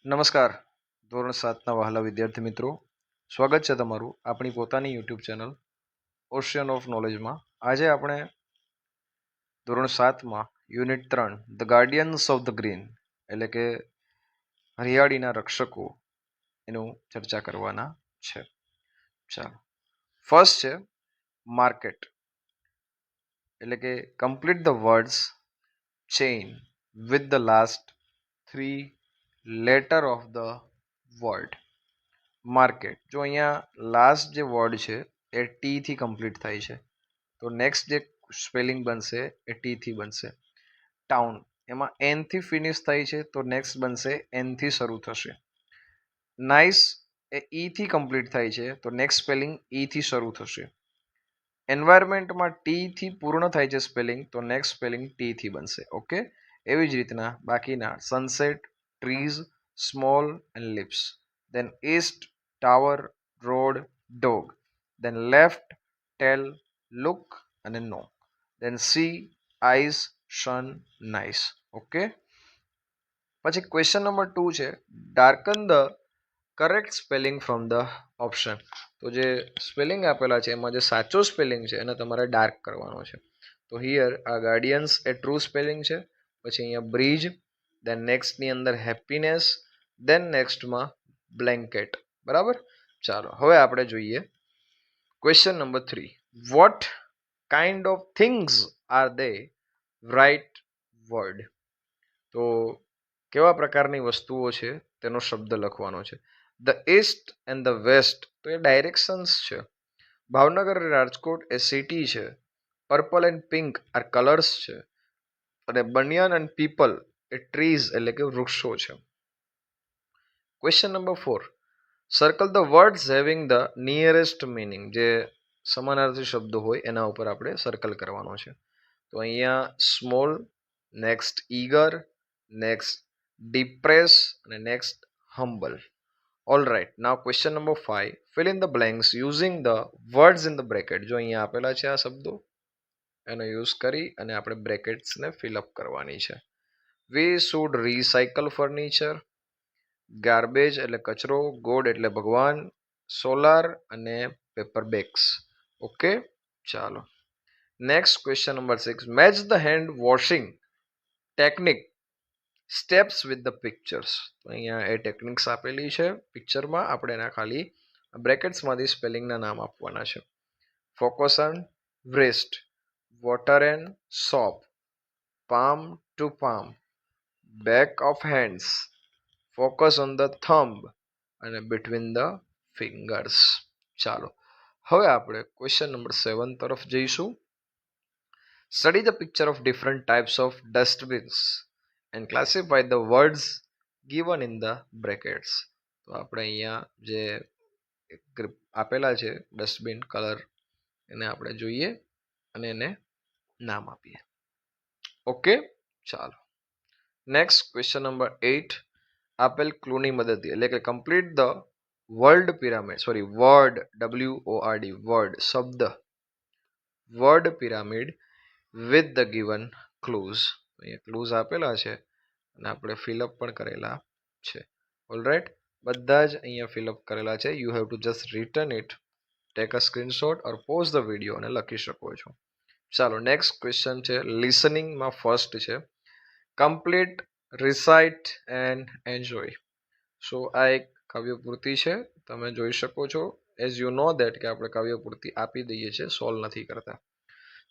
નમસ્કાર ધોરણ 7ના વહાલા વિદ્યાર્થી મિત્રો, સ્વાગત છે તમારું આપણી પોતાની યુટ્યુબ ચેનલ ઓશિયન ઓફ નોલેજમાં. આજે આપણે ધોરણ 7માં unit 3 the guardians of the green એટલે કે હરિયાળીના રક્ષકો એનું ચર્ચા કરવાના છે. ચાલો, ફર્સ્ટ છે માર્કેટ, એટલે કે complete the words chain with the last 3 letter of the word. Market, જો અહીંયા લાસ્ટ જે વર્ડ છે એ ટી થી કમ્પ્લીટ થાય છે તો નેક્સ્ટ જે સ્પેલિંગ બનશે એ ટી થી બનશે. ટાઉન, એમાં એન થી ફિનિશ થાય છે તો નેક્સ્ટ બનશે એન થી શરૂ થશે. નાઇસ એ ઈ થી કમ્પ્લીટ થાય છે તો નેક્સ્ટ સ્પેલિંગ ઈ થી શરૂ થશે. એન્વાયરમેન્ટમાં ટી થી પૂર્ણ થાય છે સ્પેલિંગ તો નેક્સ્ટ સ્પેલિંગ ટી થી બનશે. ઓકે, એવી જ રીતના બાકીના sunset, trees, small and lips, then east, tower, road, dog, then left, tell, look and no, then see, eyes, sun, nice. Okay, પછી ક્વેશ્ચન નંબર 2 છે darken the correct spelling from the option. તો જે spelling આપેલા છે એમાં જે સાચો spelling છે એને તમારે ડાર્ક કરવાનો છે. તો હિયર આ ગાર્ડિયન્સ એ ટ્રુ સ્પેલિંગ છે, પછી અહીંયા બ્રિજ, દેન નેક્સ્ટની અંદર હેપીનેસ, દેન નેક્સ્ટમાં બ્લેન્કેટ. બરાબર, ચાલો હવે આપણે જોઈએ question number 3. What kind of things are they? Write word. તો કેવા પ્રકારની વસ્તુઓ છે તેનો શબ્દ લખવાનો છે. The east and the west, તો એ ડાયરેક્શન્સ છે. ભાવનગર અને રાજકોટ એ સિટી છે. Purple and pink are colours છે. અને બનિયાન એન્ડ પીપલ એ ટ્રીઝ એટલે કે વૃક્ષો છે. Question number 4. Circle the words having the nearest meaning. જે સમાનાર્થી શબ્દો હોય એના ઉપર આપણે સર્કલ કરવાનો છે. તો અહીંયા small, next eager, next depress અને next humble. All right, now question number 5. Fill in the blanks using the words in the bracket. જો અહીંયા આપેલા છે આ શબ્દો, એનો યુઝ કરી અને આપણે બ્રેકેટ્સને ફિલઅપ કરવાની છે. We should recycle furniture, garbage એટલે કચરો, ગોડ એટલે ભગવાન, સોલાર અને પેપર બેગ્સ. ઓકે, ચાલો next question number 6. Match the hand washing technique steps with the pictures. તો અહીંયા એ ટેકનિક્સ આપેલી છે પિક્ચરમાં, આપણે એના ખાલી બ્રેકેટ્સમાંથી સ્પેલિંગના નામ આપવાના છે. Focus on wrist, water and soap, palm to palm, back of hands, focus on the thumb અને between the fingers. ચાલો હવે આપણે ક્વેશ્ચન નંબર 7 તરફ જઈશું. Study the picture of different types of ડસ્ટબિન્સ and classify the words given in the brackets. તો આપણે અહીંયા જે આપેલા છે ડસ્ટબિન કલર એને આપણે જોઈએ અને એને નામ આપીએ. ઓકે, ચાલો નેક્સ્ટ ક્વેશ્ચન નંબર 8. આપેલ ક્લુની મદદથી એટલે કે complete the world pyramid, word WORD word શબ્દ, word pyramid with the given clues. અહીંયા ક્લુઝ આપેલા છે અને આપણે ફિલઅપ પણ કરેલા છે. ઓલરાઈટ, બધા જ અહીંયા ફિલઅપ કરેલા છે. You have to just return it, take a screenshot or pause the video અને લખી શકો છો. ચાલો નેક્સ્ટ ક્વેશ્ચન છે લિસનિંગમાં ફર્સ્ટ છે complete, recite and enjoy. So આ એક કાવ્યપૂર્તિ છે, તમે જોઈ શકો છો. એઝ યુ નો દેટ કે આપણે કાવ્યપૂર્તિ આપી દઈએ છીએ, સોલ્વ નથી કરતા.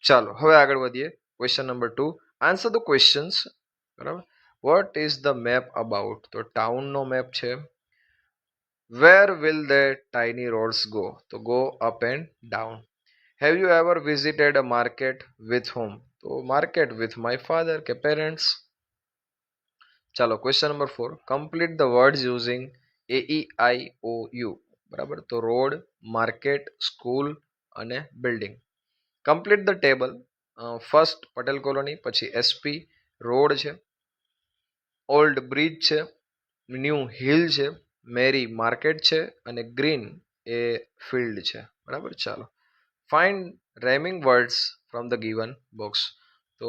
ચાલો હવે આગળ વધીએ. Question number 2. Answer the questions. બરાબર, what is the map about? તો ટાઉનનો મેપ છે. Where will the tiny roads go? તો go up and down. Have you ever visited a market with home? તો માર્કેટ વિથ માય ફાધર કે parents. ચાલો question number 4. Complete the words using AEIOU. બરાબર, તો road, market, school અને building. Complete the table. First Patel colony, પછી SP road છે, old bridge છે, new hill છે, મેરી માર્કેટ છે અને ગ્રીન એ ફિલ્ડ છે. બરાબર, ચાલો find rhyming words from the given box. તો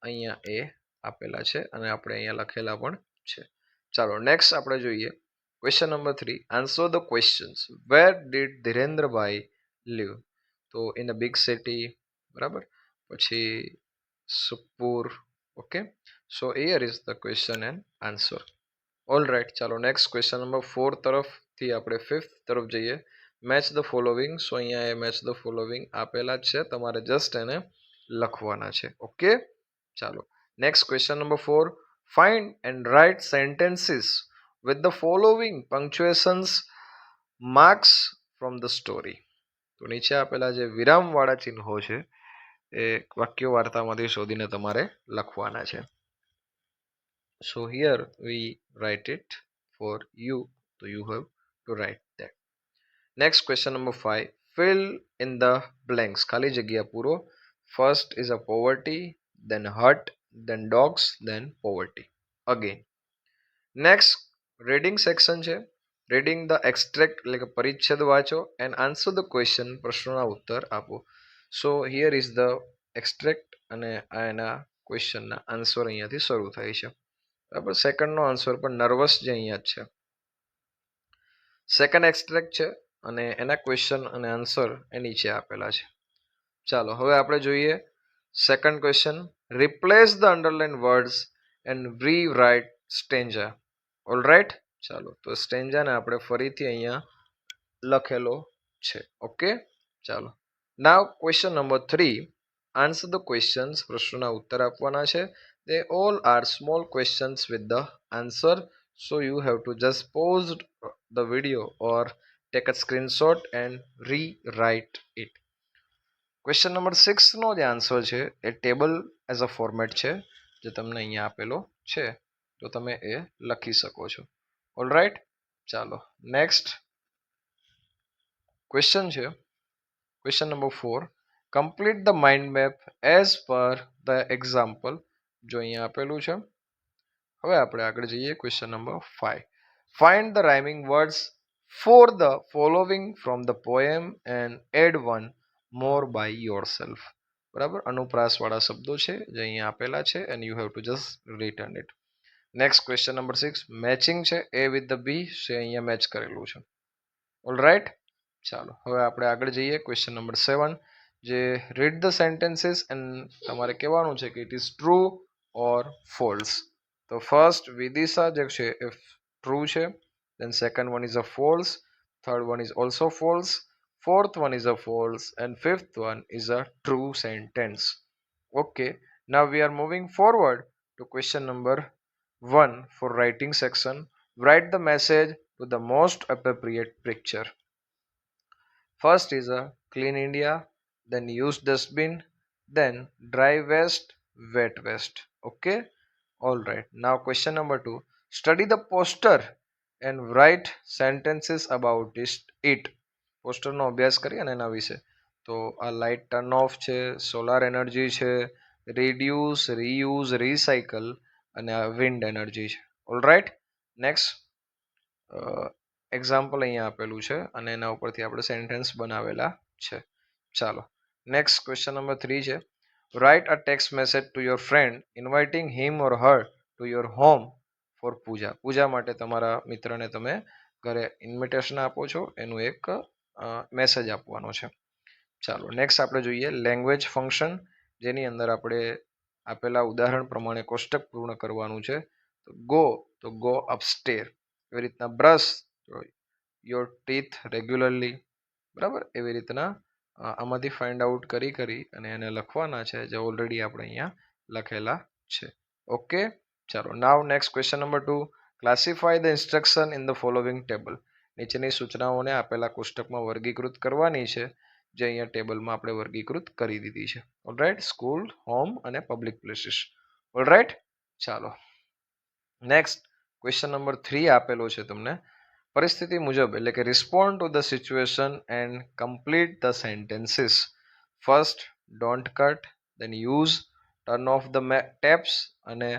અહીંયા એ આપેલા છે અને આપણે અહીંયા લખેલા પણ છે. ચાલો નેક્સ્ટ આપણે જોઈએ question number 3. Answer the questions. Where did ધીરેન્દ્રભાઈ લીવ? તો ઇન અ બિગ સિટી, બરાબર, પછી સુપુર. Okay, so here is the question and answer. All right, ચાલો નેક્સ્ટ ક્વેશ્ચન નંબર 4 તરફથી આપણે 5th તરફ જઈએ. Match the following. સો અહીંયા એ મેચ ધ ફોલોવિંગ આપેલા જ છે, તમારે જસ્ટ એને લખવાના છે. ઓકે, ચાલો next question number 4. Find and write sentences with the following punctuations marks from the story. તો નીચે આપેલા જે વિરામવાળા ચિહ્નો છે એ વાક્ય વાર્તામાંથી શોધીને તમારે લખવાના છે. So here we write it for you. So you have to write that. Next question number 5. Fill in the blanks. ખાલી જગ્યા પૂરો. First is a poverty, then hurt, then dogs, then poverty. Again. Next reading section છે. Reading the extract એટલે કે પરિચ્છેદ વાંચો and answer the question. પ્રશ્નોના ઉત્તર આપો. So here is the extract અને આ એના ક્વેશ્ચનના આન્સર અહીંયાથી શરૂ થાય છે. બરાબર, સેકન્ડનો આન્સર પણ નર્વસ જે અહીંયા જ છે. સેકન્ડ એક્સ્ટ્રેક્ટ છે અને એના ક્વેશ્ચન અને આન્સર એ નીચે આપેલા છે. ચાલો હવે આપણે જોઈએ second question. Replace the underline words and rewrite stanza. All right, ચાલો તો સ્ટેન્જાને આપણે ફરીથી અહીંયા લખેલો છે. ઓકે, ચાલો now question number 3. Answer the questions. પ્રશ્નોના ઉત્તર આપવાના છે. They all are small questions with the answer. So you have to just pause the video or take a screenshot and rewrite it. Question number 6 નો જે answer છે એ table as a format છે જે તમને અહીંયા આપેલો છે, તો તમે એ લખી શકો છો. ઓલ રાઈટ, ચાલો નેક્સ્ટ ક્વેશ્ચન છે question number 4. Complete the mind map as per the example. જો અહીંયા આપેલું છે. હવે આપણે આગળ જઈએ question number 5. Find the rhyming words for the following from the poem and add one more by yourself. બરાબર, અનુપ્રાસવાળા શબ્દો છે જે અહીંયા આપેલા છે and you have to just return it. Next question number 6. Matching છે એ વિથ ધ બી, છે અહીંયા મેચ કરેલું છે. ઓલ રાઈટ, ચાલો હવે આપણે આગળ જઈએ ક્વેશ્ચન નંબર 7. જે રીડ ધ સેન્ટેન્સીસ એન્ડ તમારે કહેવાનું છે કે it is true or false. તો ફર્સ્ટ વિદિશા જે છે એ ટ્રુ છે, then second one is a false, third one is also false, fourth one is a false, and fifth one is a true sentence. Okay, now we are moving forward to question number 1 for writing section. Write the message to the most appropriate picture. First is a clean India, then use dustbin, then dry waste, wet waste. Okay, all right. Now question number 2. Study the poster and write sentences about it. પોસ્ટરનો અભ્યાસ કરીએ અને એના વિશે. તો આ light turn off છે, solar energy છે, reduce, reuse, recycle અને આ વિન્ડ એનર્જી છે. ઓલ રાઈટ, નેક્સ્ટ એક્ઝામ્પલ અહીંયા આપેલું છે અને એના ઉપરથી આપણે સેન્ટેન્સ બનાવેલા છે. ચાલો નેક્સ્ટ ક્વેશ્ચન નંબર 3 છે. Write a text message to your friend inviting him or her to your home for puja. પૂજા માટે તમારા મિત્રને તમે ઘરે ઇન્વિટેશન આપો છો, એનું એક મેસેજ આપવાનો છે. ચાલો નેક્સ્ટ આપણે જોઈએ લેંગ્વેજ ફંક્શન, જેની અંદર આપણે આપેલા ઉદાહરણ પ્રમાણે કોષ્ટક પૂર્ણ કરવાનું છે. તો ગો અપસ્ટેર. એવી રીતના બ્રશ, યોર ટીથ રેગ્યુલરલી. બરાબર, એવી રીતના આમાંથી ફાઇન્ડ આઉટ કરી અને એને લખવાના છે જે ઓલરેડી આપણે અહીંયા લખેલા છે. ઓકે, ચાલો now next question number 2. Classify the instruction in the following table. નીચેની સૂચનાઓને આપેલા કોષ્ટકમાં વર્ગીકૃત કરવાની છે, જે અહીંયા ટેબલમાં આપણે વર્ગીકૃત કરી દીધી છે. ઓલરાઈટ, સ્કૂલ, હોમ અને પબ્લિક પ્લેસીસ. ઓલરાઈટ, ચાલો નેક્સ્ટ ક્વેશ્ચન નંબર 3 આપેલો છે તમને. પરિસ્થિતિ મુજબ એટલે કે respond to the situation and complete the sentences. First don't cut, then use, turn off the taps અને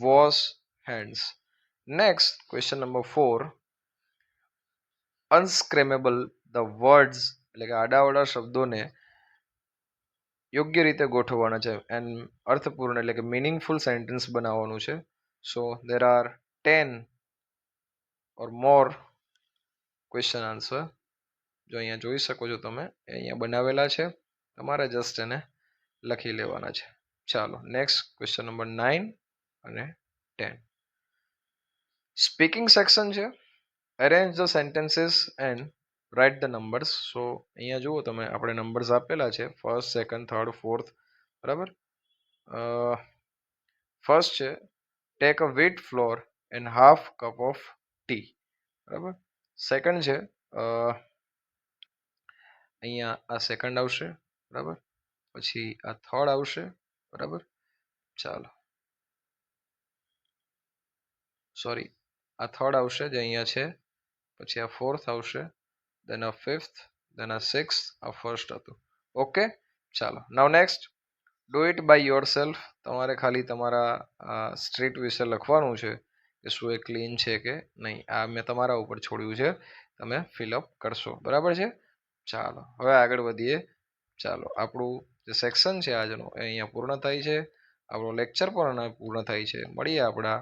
wash hands. Next question number 4. Unscramble the words એટલે કે આડાવડા શબ્દોને યોગ્ય રીતે ગોઠવવાના છે એન્ડ અર્થપૂર્ણ એટલે કે મિનિંગફુલ સેન્ટેન્સ બનાવવાનું છે. So there are 10 or more question answer જો અહીંયા જોઈ શકો છો તમે એ અહીંયા બનાવેલા છે, તમારે જસ્ટ એને લખી લેવાના છે. ચાલો નેક્સ્ટ ક્વેશ્ચન નંબર 9 અને 10. સ્પીકિંગ સેક્શન છે. Arrange the sentences and write the numbers. So અહીંયા જુઓ તમે, આપણે નંબર્સ આપેલા છે ફર્સ્ટ, સેકન્ડ, થર્ડ, ફોર્થ, બરાબર. ફર્સ્ટ છે take a wheat flour and half cup of tea, બરાબર. સેકન્ડ છે અહીંયા આ સેકન્ડ આવશે, બરાબર. પછી આ થર્ડ આવશે, બરાબર. ચાલો સોરી, આ થર્ડ આવશે જે અહીંયા છે, પછી આ ફોર્થ આવશે, દેન આ ફિફ્થ, દેન આ સિક્સ, આ ફર્સ્ટ હતું. ઓકે, ચાલો now next do it by yourself. તમારે ખાલી તમારા સ્ટ્રીટ વિશે લખવાનું છે કે શું એ ક્લીન છે કે નહીં. આ મેં તમારા ઉપર છોડ્યું છે, તમે ફિલઅપ કરશો, બરાબર છે. ચાલો હવે આગળ વધીએ. ચાલો આપણું જે સેક્શન છે આજનું એ અહીંયા પૂર્ણ થાય છે, આપણો લેક્ચર પણ પૂર્ણ થાય છે. મળીએ આપણા